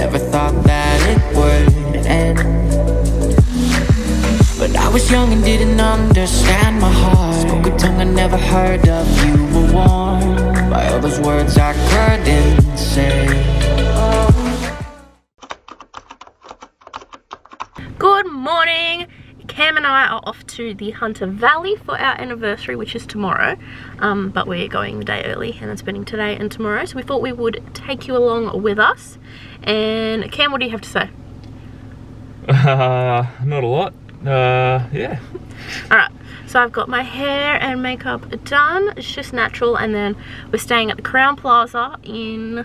Never thought that it would end, but I was young and didn't understand my heart. Spoke a tongue I never heard of. You were warm by all those words I couldn't say. Good morning. Cam and I are off to the Hunter Valley for our anniversary, which is tomorrow, but we're going the day early and then spending today and tomorrow, so we thought we would take you along with us. And Cam, what do you have to say? Not a lot. Yeah. Alright, so I've got my hair and makeup done. It's just natural, and then we're staying at the Crown Plaza in,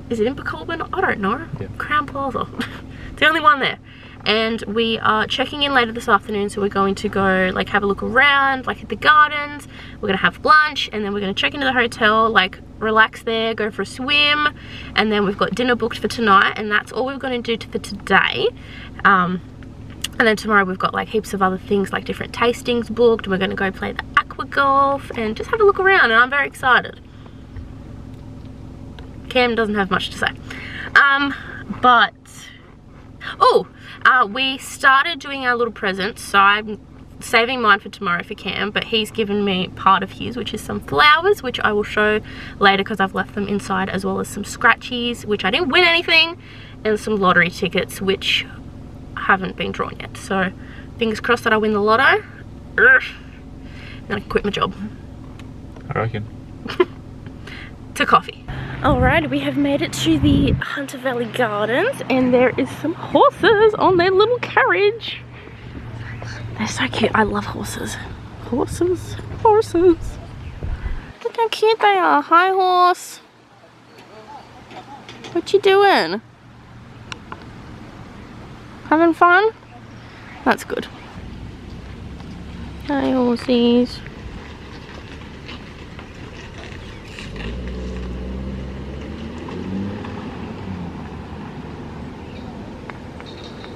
is it in Colburn? I don't know. Yep. Crown Plaza. It's the only one there. And we are checking in later this afternoon, so we're going to go like have a look around, like at the gardens. We're gonna have lunch, and then we're gonna check into the hotel, like relax there, go for a swim, and then we've got dinner booked for tonight, and that's all we're gonna do for today. And then tomorrow we've got like heaps of other things, like different tastings booked. We're gonna go play the aqua golf and just have a look around, and I'm very excited. Cam doesn't have much to say. But we started doing our little presents, so I'm saving mine for tomorrow for Cam, but he's given me part of his, which is some flowers, which I will show later because I've left them inside, as well as some scratchies, which I didn't win anything, and some lottery tickets, which haven't been drawn yet. So fingers crossed that I win the lotto. Then I can quit my job. I reckon. To coffee. Alright, we have made it to the Hunter Valley Gardens, and there is some horses on their little carriage. They're so cute. I love horses. Horses. Horses. Look how cute they are. Hi, horse. What you doing? Having fun? That's good. Hi, horsies.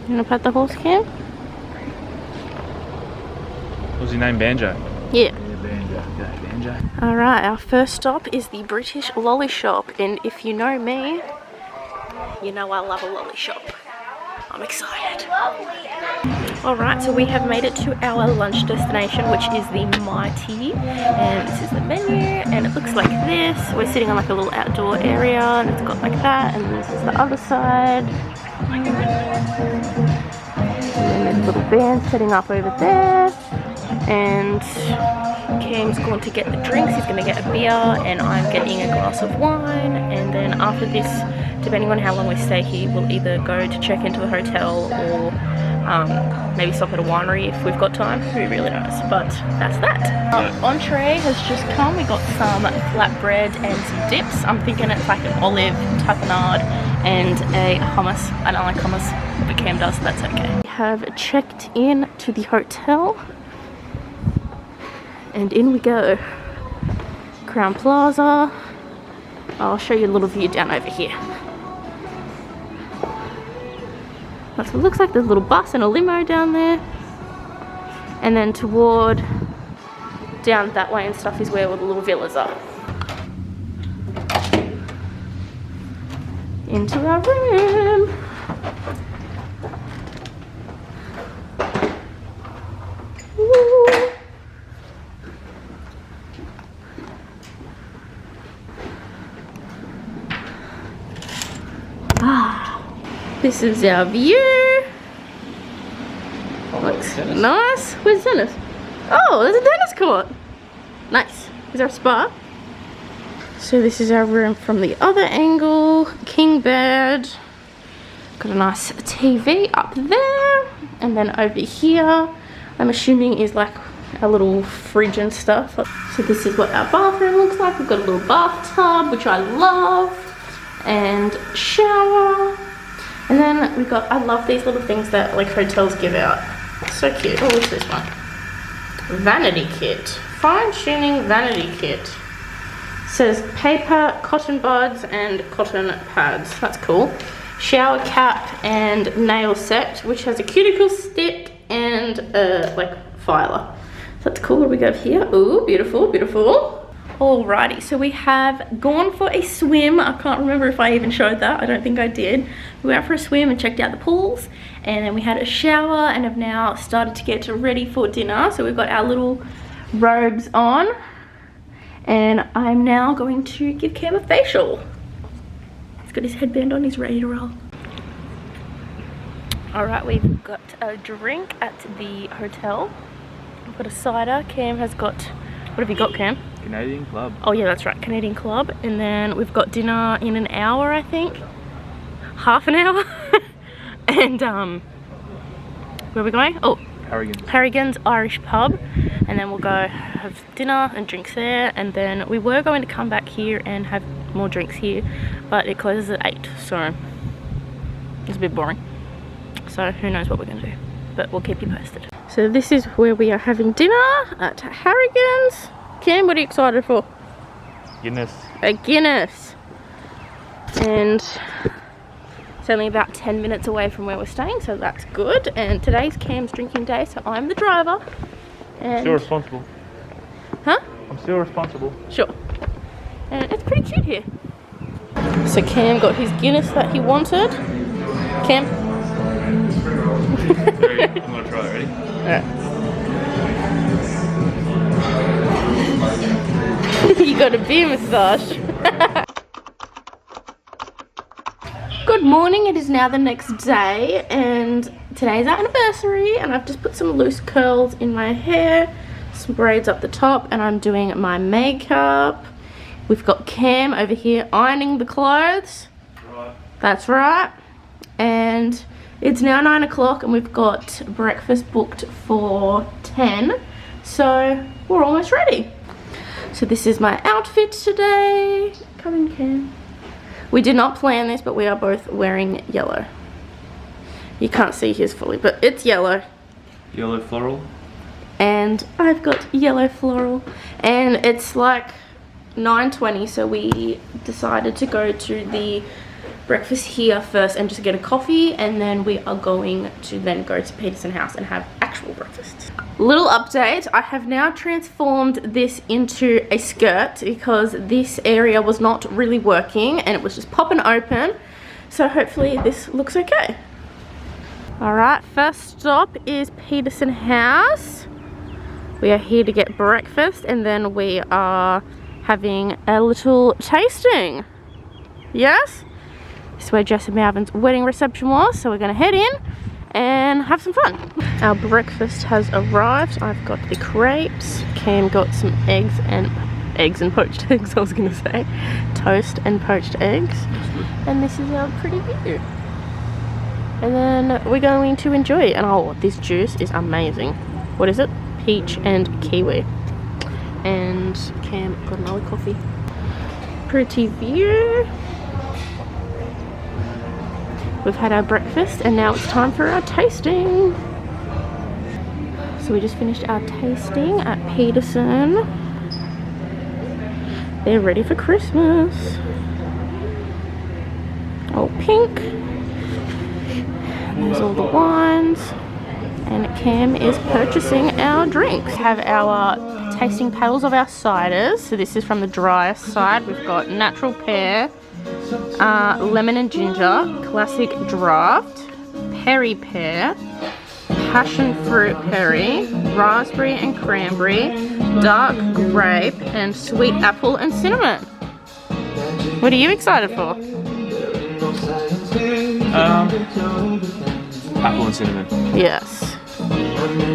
You wanna pet the horse, Cam? What's your name, Banjo? Yeah. Banjo. Okay, Banjo. Alright, our first stop is the British Lolly Shop, and if you know me, you know I love a lolly shop. I'm excited. Alright, so we have made it to our lunch destination, which is the Mighty, and this is the menu, and it looks like this. We're sitting on like a little outdoor area, and it's got like that, and this is the other side. And then there's a little van setting up over there, and Cam's going to get the drinks. He's going to get a beer, and I'm getting a glass of wine, and then after this, depending on how long we stay here, we'll either go to check into the hotel or maybe stop at a winery if we've got time. It'd be really nice, but that's that. Entree has just come. We got some flatbread and some dips. I'm thinking it's like an olive tapenade and a hummus. I don't like hummus, but Cam does, so that's okay. We have checked in to the hotel, and in we go. Crown Plaza. I'll show you a little view down over here. That's what it looks like. There's a little bus and a limo down there, and then toward down that way and stuff is where all the little villas are. Into our room. Woo. This is our view. Looks nice. Where's tennis? Oh, there's a tennis court. Nice. Is there a spa? So this is our room from the other angle. King bed. Got a nice TV up there. And then over here, I'm assuming is like a little fridge and stuff. So this is what our bathroom looks like. We've got a little bathtub, which I love. And shower. And then we got, I love these little things that like hotels give out. So cute. Oh, what's this one? Vanity kit. Fine tuning vanity kit. Says paper, cotton buds, and cotton pads. That's cool. Shower cap and nail set, which has a cuticle stick and like filer. So that's cool. What do we got here? Ooh, beautiful, beautiful. Alrighty, so we have gone for a swim. I can't remember if I even showed that. I don't think I did. We went for a swim and checked out the pools, and then we had a shower and have now started to get ready for dinner. So we've got our little robes on, and I'm now going to give Cam a facial. He's got his headband on, he's ready to roll. Alright, we've got a drink at the hotel. We've got a cider. Cam has got, what have you got, Cam? Canadian Club. Oh yeah, that's right, Canadian Club. And then we've got dinner in an hour, I think. Half an hour. And where are we going? Oh, Harrigan's Irish Pub. And then we'll go have dinner and drinks there. And then we were going to come back here and have more drinks here, but it closes at 8, so it's a bit boring. So who knows what we're gonna do, but we'll keep you posted. So this is where we are having dinner at Harrigan's. Cam, what are you excited for? Guinness. A Guinness. And it's only about 10 minutes away from where we're staying, so that's good. And today's Cam's drinking day, so I'm the driver. And Still responsible. huh? I'm still responsible. Sure. And it's pretty cute here. So Cam got his Guinness that he wanted. Cam? Ready? I'm gonna try it, ready? Alright. You got a beer massage. Good morning, it is now the next day and today's our anniversary, and I've just put some loose curls in my hair, some braids up the top, and I'm doing my makeup. We've got Cam over here ironing the clothes. Right. That's right. And it's now 9 o'clock and we've got breakfast booked for 10. So we're almost ready. So this is my outfit today. Come in, Cam. We did not plan this, but we are both wearing yellow. You can't see his fully, but it's yellow. Yellow floral. And I've got yellow floral. And it's like 9:20, so we decided to go to the breakfast here first and just get a coffee, and then we are going to then go to Peterson House and have actual breakfast. Little update, I have now transformed this into a skirt because this area was not really working and it was just popping open, so hopefully this looks okay. Alright, first stop is Peterson House. We are here to get breakfast and then we are having a little tasting. Yes? This is where Jess and Malvin's wedding reception was, so we're going to head in and have some fun. Our breakfast has arrived. I've got the crepes. Cam got some eggs and poached eggs, I was going to say. Toast and poached eggs. And this is our pretty view. And then we're going to enjoy it. And oh, this juice is amazing. What is it? Peach and kiwi. And Cam got another coffee. Pretty view. We've had our breakfast and now it's time for our tasting. So we just finished our tasting at Peterson. They're ready for Christmas. All pink. And there's all the wines. And Cam is purchasing our drinks. We have our tasting paddles of our ciders. So this is from the driest side. We've got natural pear, lemon and ginger, classic draft, peri pear, passion fruit perry, raspberry and cranberry, dark grape, and sweet apple and cinnamon. What are you excited for? Apple and cinnamon. Yes.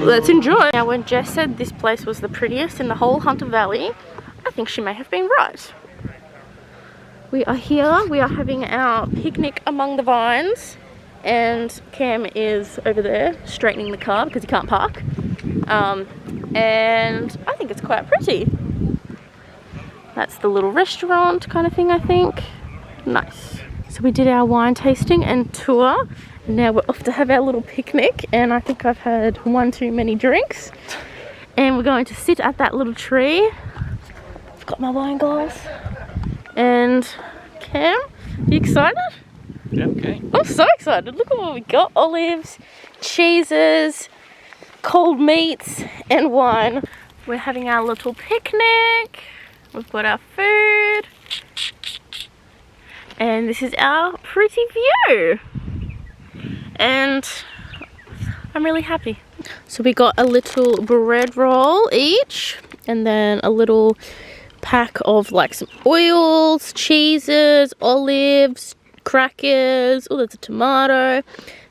Let's enjoy. Now, when Jess said this place was the prettiest in the whole Hunter Valley, I think she may have been right. We are here, we are having our picnic among the vines, and Cam is over there straightening the car because he can't park. And I think it's quite pretty. That's the little restaurant kind of thing, I think. Nice. So we did our wine tasting and tour. Now we're off to have our little picnic, and I think I've had one too many drinks. And we're going to sit at that little tree. I've got my wine glass. And Cam, you excited? Yeah, okay. I'm so excited. Look at what we got. Olives, cheeses, cold meats, and wine. We're having our little picnic. We've got our food. And this is our pretty view. And I'm really happy. So we got a little bread roll each, and then a little pack of like some oils, cheeses, olives, crackers. Oh, there's a tomato,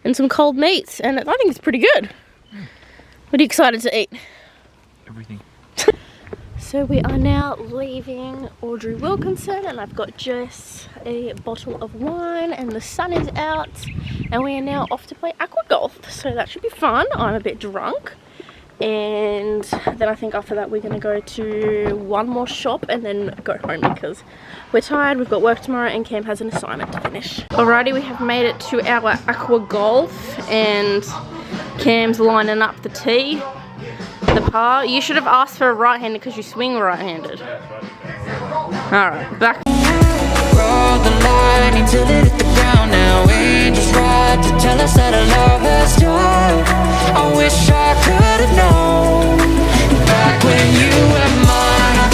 and some cold meats. And I think it's pretty good. What are you excited to eat? Everything. So we are now leaving Audrey Wilkinson, and I've got Jess a bottle of wine, and the sun is out, and we are now off to play aqua golf. So that should be fun. I'm a bit drunk, and then I think after that we're gonna go to one more shop and then go home because we're tired. We've got work tomorrow, and Cam has an assignment to finish. Alrighty, we have made it to our aqua golf, and Cam's lining up the tee. The par. You should have asked for a right-handed because you swing right-handed. Alright, back. Roll the line until it hit the ground now. Angels ride to tell us that our love has died. I wish I could have known back when you were mine.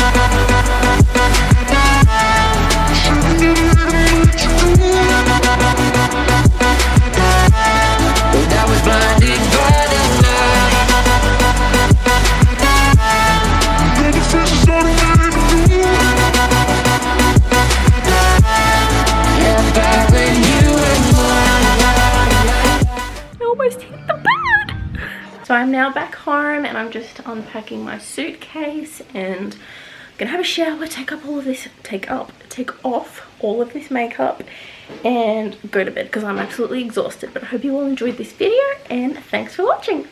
But I was blinded by the light. So I'm now back home, and I'm just unpacking my suitcase and gonna have a shower, take off all of this makeup and go to bed because I'm absolutely exhausted. But I hope you all enjoyed this video, and thanks for watching.